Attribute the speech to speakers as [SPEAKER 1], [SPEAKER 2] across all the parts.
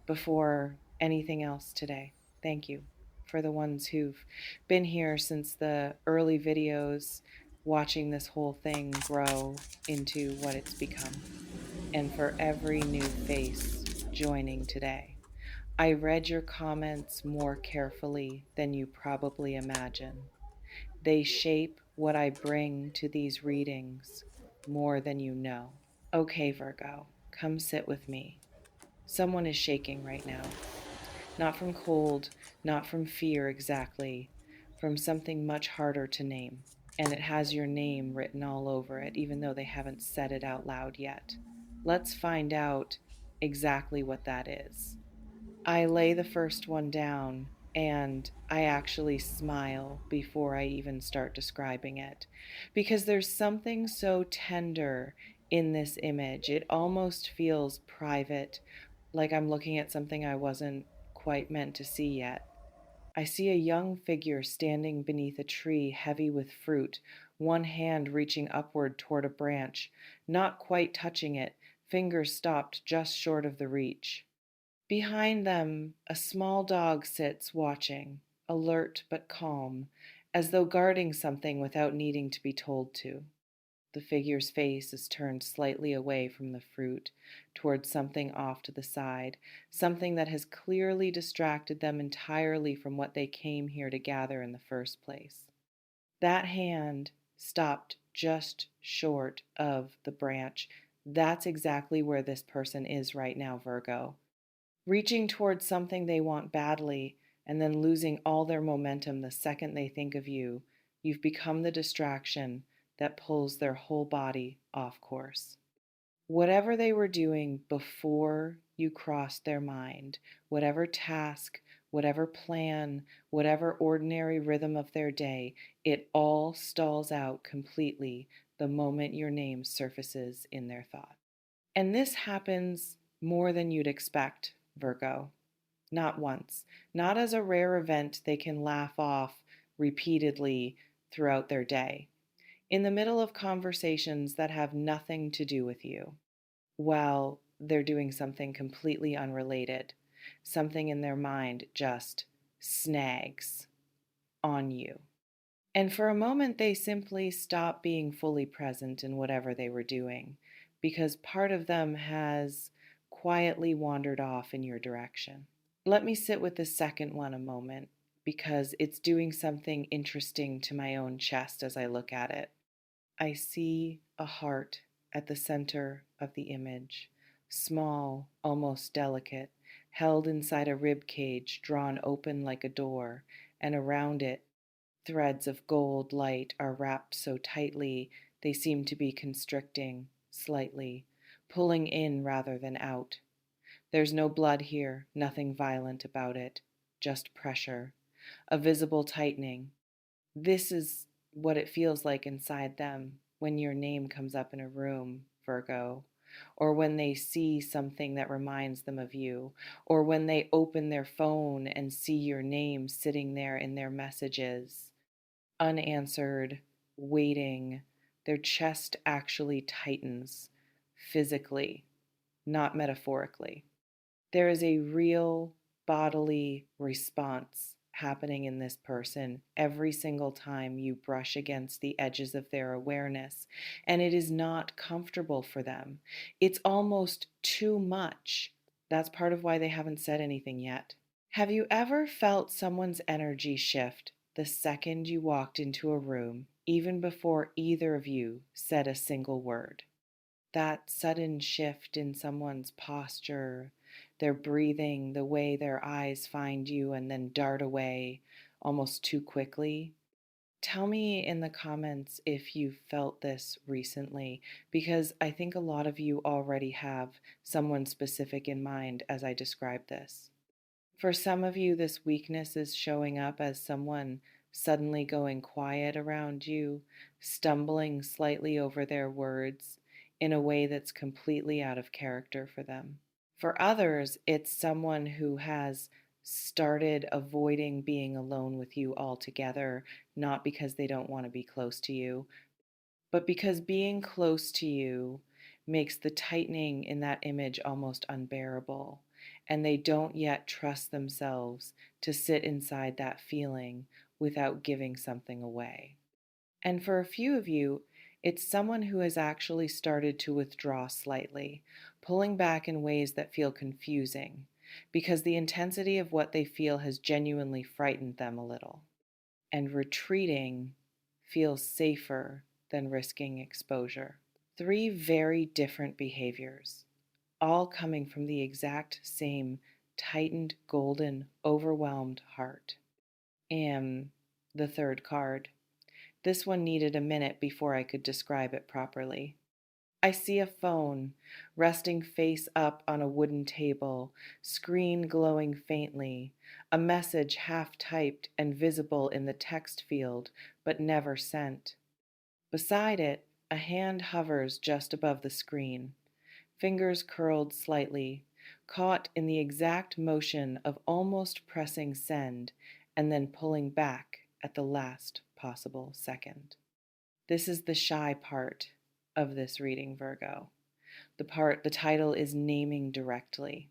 [SPEAKER 1] before anything else today. Thank you for the ones who've been here since the early videos, watching this whole thing grow into what it's become, and for every new face joining today. I read your comments more carefully than you probably imagine. They shape what I bring to these readings more than you know. Okay, Virgo, come sit with me. Someone is shaking right now. Not from cold, not from fear exactly, from something much harder to name. And it has your name written all over it, even though they haven't said it out loud yet. Let's find out exactly what that is. I lay the first one down and I actually smile before I even start describing it because there's something so tender in this image. It almost feels private, like I'm looking at something I wasn't quite meant to see yet. I see a young figure standing beneath a tree heavy with fruit, one hand reaching upward toward a branch, not quite touching it, fingers stopped just short of the reach. Behind them, a small dog sits watching, alert but calm, as though guarding something without needing to be told to. The figure's face is turned slightly away from the fruit, towards something off to the side, something that has clearly distracted them entirely from what they came here to gather in the first place. That hand stopped just short of the branch. That's exactly where this person is right now, Virgo. Reaching towards something they want badly and then losing all their momentum the second they think of you, you've become the distraction that pulls their whole body off course. Whatever they were doing before you crossed their mind, whatever task, whatever plan, whatever ordinary rhythm of their day, it all stalls out completely the moment your name surfaces in their thought. And this happens more than you'd expect, Virgo. Not once, not as a rare event they can laugh off repeatedly throughout their day, in the middle of conversations that have nothing to do with you, while they're doing something completely unrelated. Something in their mind just snags on you. And for a moment, they simply stop being fully present in whatever they were doing because part of them has quietly wandered off in your direction. Let me sit with the second one a moment because it's doing something interesting to my own chest as I look at it. I see a heart at the center of the image, small, almost delicate, held inside a rib cage drawn open like a door, and around it threads of gold light are wrapped so tightly they seem to be constricting slightly, pulling in rather than out. There's no blood here, nothing violent about it, just pressure, a visible tightening. This is what it feels like inside them when your name comes up in a room, Virgo, or when they see something that reminds them of you, or when they open their phone and see your name sitting there in their messages, unanswered, waiting. Their chest actually tightens physically, not metaphorically. There is a real bodily response happening in this person every single time you brush against the edges of their awareness, and it is not comfortable for them. It's almost too much. That's part of why they haven't said anything yet. Have you ever felt someone's energy shift the second you walked into a room, even before either of you said a single word? That sudden shift in someone's posture, their breathing, the way their eyes find you and then dart away almost too quickly. Tell me in the comments if you felt this recently, because I think a lot of you already have someone specific in mind as I describe this. For some of you, this weakness is showing up as someone suddenly going quiet around you, stumbling slightly over their words in a way that's completely out of character for them. For others, it's someone who has started avoiding being alone with you altogether, not because they don't want to be close to you, but because being close to you makes the tightening in that image almost unbearable, and they don't yet trust themselves to sit inside that feeling without giving something away. And for a few of you, it's someone who has actually started to withdraw slightly, pulling back in ways that feel confusing, because the intensity of what they feel has genuinely frightened them a little. And retreating feels safer than risking exposure. Three very different behaviors, all coming from the exact same tightened, golden, overwhelmed heart. And the third card. This one needed a minute before I could describe it properly. I see a phone resting face up on a wooden table, screen glowing faintly, a message half typed and visible in the text field, but never sent. Beside it, a hand hovers just above the screen, fingers curled slightly, caught in the exact motion of almost pressing send and then pulling back at the last possible second. This is the shy part of this reading, Virgo. The title is Naming Directly.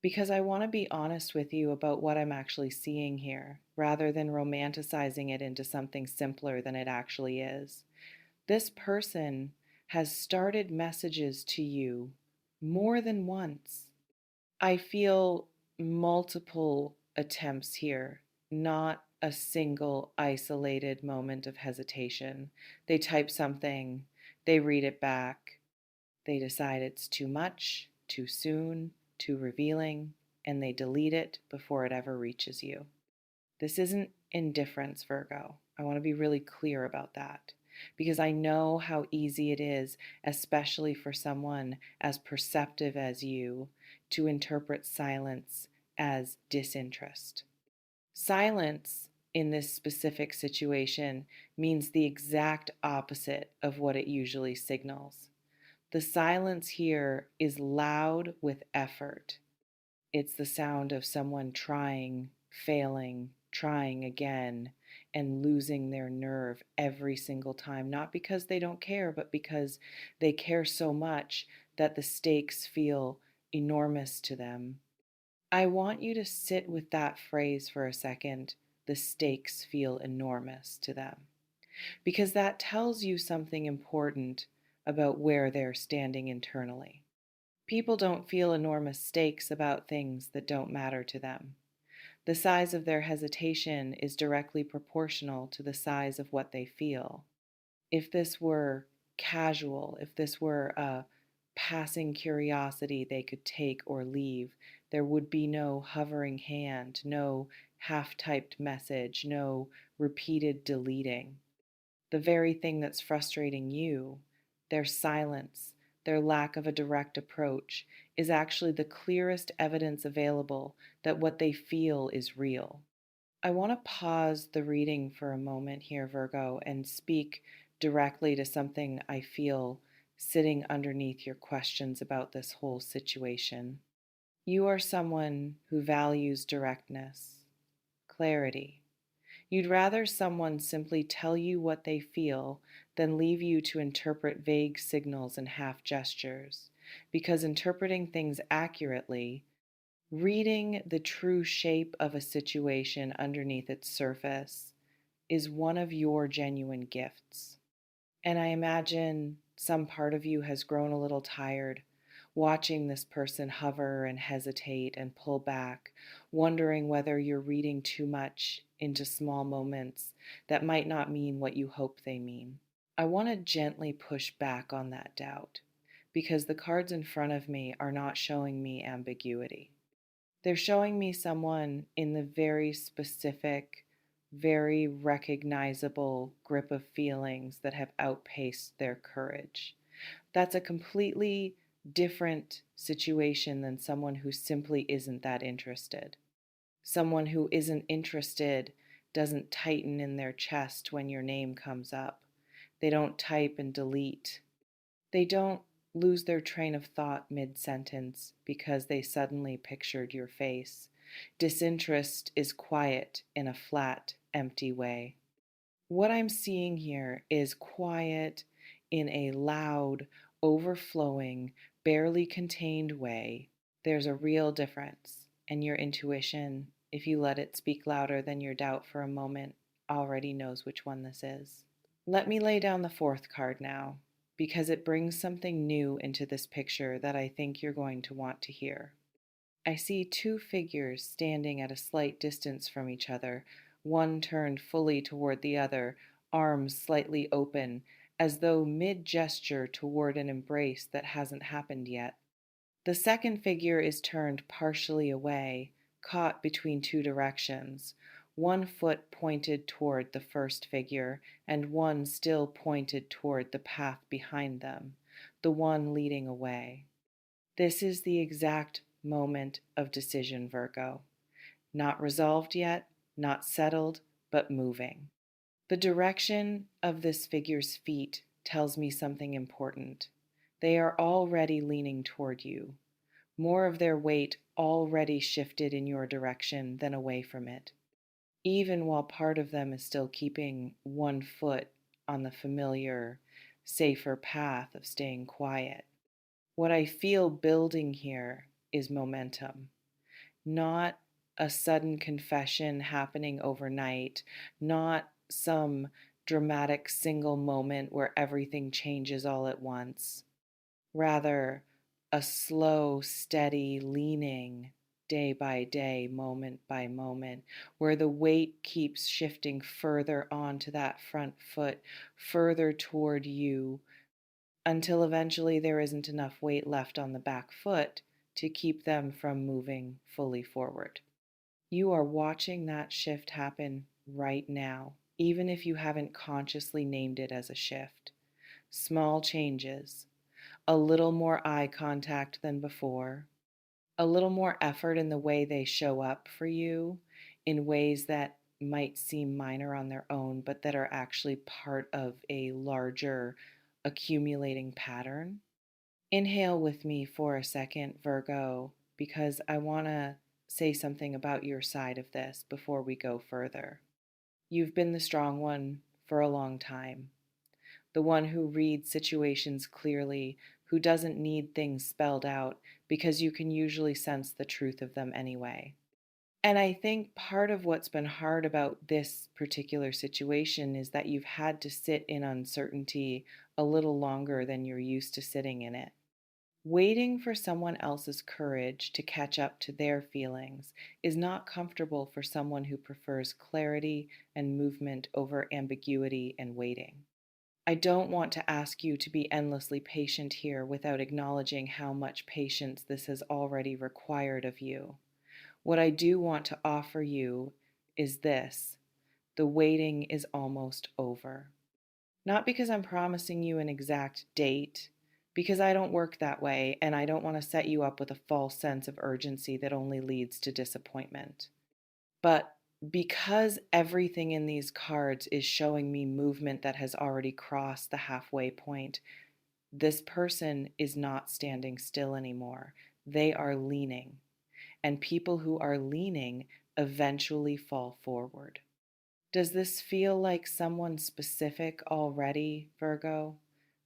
[SPEAKER 1] Because I want to be honest with you about what I'm actually seeing here, rather than romanticizing it into something simpler than it actually is. This person has started messages to you more than once. I feel multiple attempts here, not a single isolated moment of hesitation. They type something, they read it back, they decide it's too much, too soon, too revealing, and they delete it before it ever reaches you. This isn't indifference, Virgo. I want to be really clear about that because I know how easy it is, especially for someone as perceptive as you, to interpret silence as disinterest. Silence in this specific situation means the exact opposite of what it usually signals. The silence here is loud with effort. It's the sound of someone trying, failing, trying again, and losing their nerve every single time, not because they don't care, but because they care so much that the stakes feel enormous to them. I want you to sit with that phrase for a second. The stakes feel enormous to them, because that tells you something important about where they're standing internally. People don't feel enormous stakes about things that don't matter to them. The size of their hesitation is directly proportional to the size of what they feel. If this were casual, if this were a passing curiosity they could take or leave, there would be no hovering hand, no half typed message, no repeated deleting. The very thing that's frustrating you, their silence, their lack of a direct approach, is actually the clearest evidence available that what they feel is real. I want to pause the reading for a moment here, Virgo, and speak directly to something I feel sitting underneath your questions about this whole situation. You are someone who values directness, clarity. You'd rather someone simply tell you what they feel than leave you to interpret vague signals and half gestures, because interpreting things accurately, reading the true shape of a situation underneath its surface, is one of your genuine gifts. And I imagine some part of you has grown a little tired watching this person hover and hesitate and pull back, wondering whether you're reading too much into small moments that might not mean what you hope they mean. I want to gently push back on that doubt because the cards in front of me are not showing me ambiguity. They're showing me someone in the very specific, very recognizable grip of feelings that have outpaced their courage. That's a completely different situation than someone who simply isn't that interested. Someone who isn't interested doesn't tighten in their chest when your name comes up. They don't type and delete. They don't lose their train of thought mid-sentence because they suddenly pictured your face. Disinterest is quiet in a flat, empty way. What I'm seeing here is quiet in a loud, overflowing, barely contained way, there's a real difference. And your intuition, if you let it speak louder than your doubt for a moment, already knows which one this is. Let me lay down the fourth card now, because it brings something new into this picture that I think you're going to want to hear. I see two figures standing at a slight distance from each other, one turned fully toward the other, arms slightly open, as though mid-gesture toward an embrace that hasn't happened yet. The second figure is turned partially away, caught between two directions, one foot pointed toward the first figure, and one still pointed toward the path behind them, the one leading away. This is the exact moment of decision, Virgo. Not resolved yet, not settled, but moving. The direction of this figure's feet tells me something important. They are already leaning toward you. More of their weight already shifted in your direction than away from it, even while part of them is still keeping one foot on the familiar, safer path of staying quiet. What I feel building here is momentum, not a sudden confession happening overnight, not some dramatic single moment where everything changes all at once. Rather, a slow, steady leaning day by day, moment by moment, where the weight keeps shifting further onto that front foot, further toward you, until eventually there isn't enough weight left on the back foot to keep them from moving fully forward. You are watching that shift happen right now, even if you haven't consciously named it as a shift. Small changes, a little more eye contact than before, a little more effort in the way they show up for you in ways that might seem minor on their own, but that are actually part of a larger accumulating pattern. Inhale with me for a second, Virgo, because I want to say something about your side of this before we go further. You've been the strong one for a long time, the one who reads situations clearly, who doesn't need things spelled out because you can usually sense the truth of them anyway. And I think part of what's been hard about this particular situation is that you've had to sit in uncertainty a little longer than you're used to sitting in it. Waiting for someone else's courage to catch up to their feelings is not comfortable for someone who prefers clarity and movement over ambiguity and waiting. I don't want to ask you to be endlessly patient here without acknowledging how much patience this has already required of you. What I do want to offer you is this: the waiting is almost over. Not because I'm promising you an exact date, because I don't work that way and I don't want to set you up with a false sense of urgency that only leads to disappointment. But because everything in these cards is showing me movement that has already crossed the halfway point, this person is not standing still anymore. They are leaning. And people who are leaning eventually fall forward. Does this feel like someone specific already, Virgo?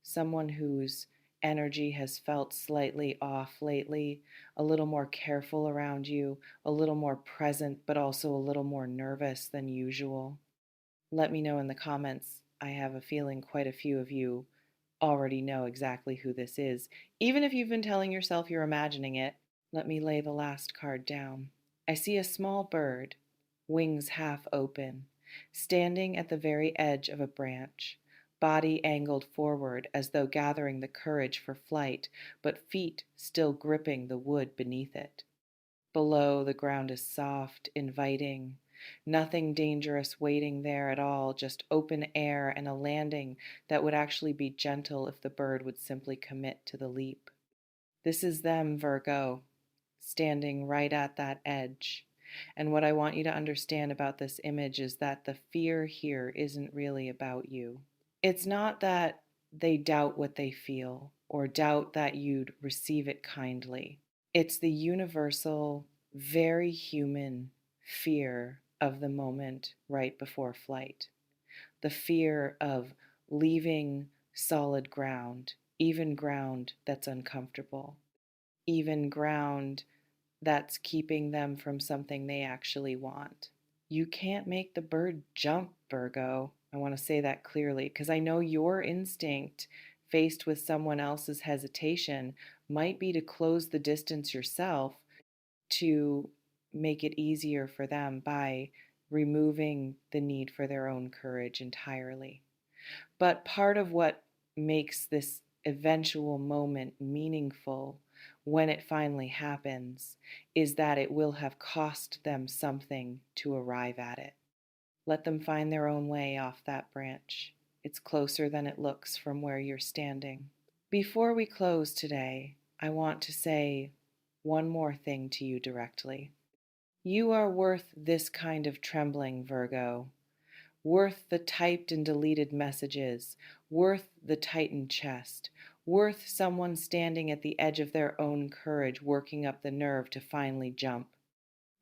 [SPEAKER 1] Someone whose energy has felt slightly off lately, a little more careful around you, a little more present, but also a little more nervous than usual? Let me know in the comments. I have a feeling quite a few of you already know exactly who this is, even if you've been telling yourself you're imagining it. Let me lay the last card down. I see a small bird, wings half open, standing at the very edge of a branch, body angled forward as though gathering the courage for flight, but feet still gripping the wood beneath it. Below, the ground is soft, inviting, nothing dangerous waiting there at all, just open air and a landing that would actually be gentle if the bird would simply commit to the leap. This is them, Virgo, standing right at that edge. And what I want you to understand about this image is that the fear here isn't really about you. It's not that they doubt what they feel or doubt that you'd receive it kindly. It's the universal, very human fear of the moment right before flight. The fear of leaving solid ground even ground that's uncomfortable, even ground that's keeping them from something they actually want. You can't make the bird jump, Virgo. I want to say that clearly because I know your instinct, faced with someone else's hesitation, might be to close the distance yourself to make it easier for them by removing the need for their own courage entirely. But part of what makes this eventual moment meaningful when it finally happens is that it will have cost them something to arrive at it. Let them find their own way off that branch. It's closer than it looks from where you're standing. Before we close today, I want to say one more thing to you directly. You are worth this kind of trembling, Virgo. Worth the typed and deleted messages, worth the tightened chest, worth someone standing at the edge of their own courage, working up the nerve to finally jump.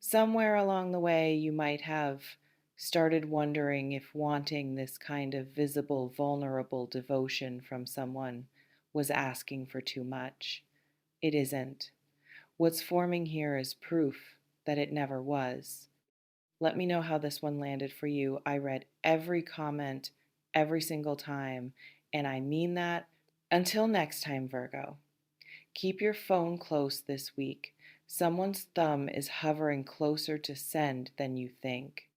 [SPEAKER 1] Somewhere along the way, you might have started wondering if wanting this kind of visible, vulnerable devotion from someone was asking for too much. It isn't. What's forming here is proof that it never was. Let me know how this one landed for you. I read every comment every single time, and I mean that. Until next time, Virgo, keep your phone close this week. Someone's thumb is hovering closer to send than you think.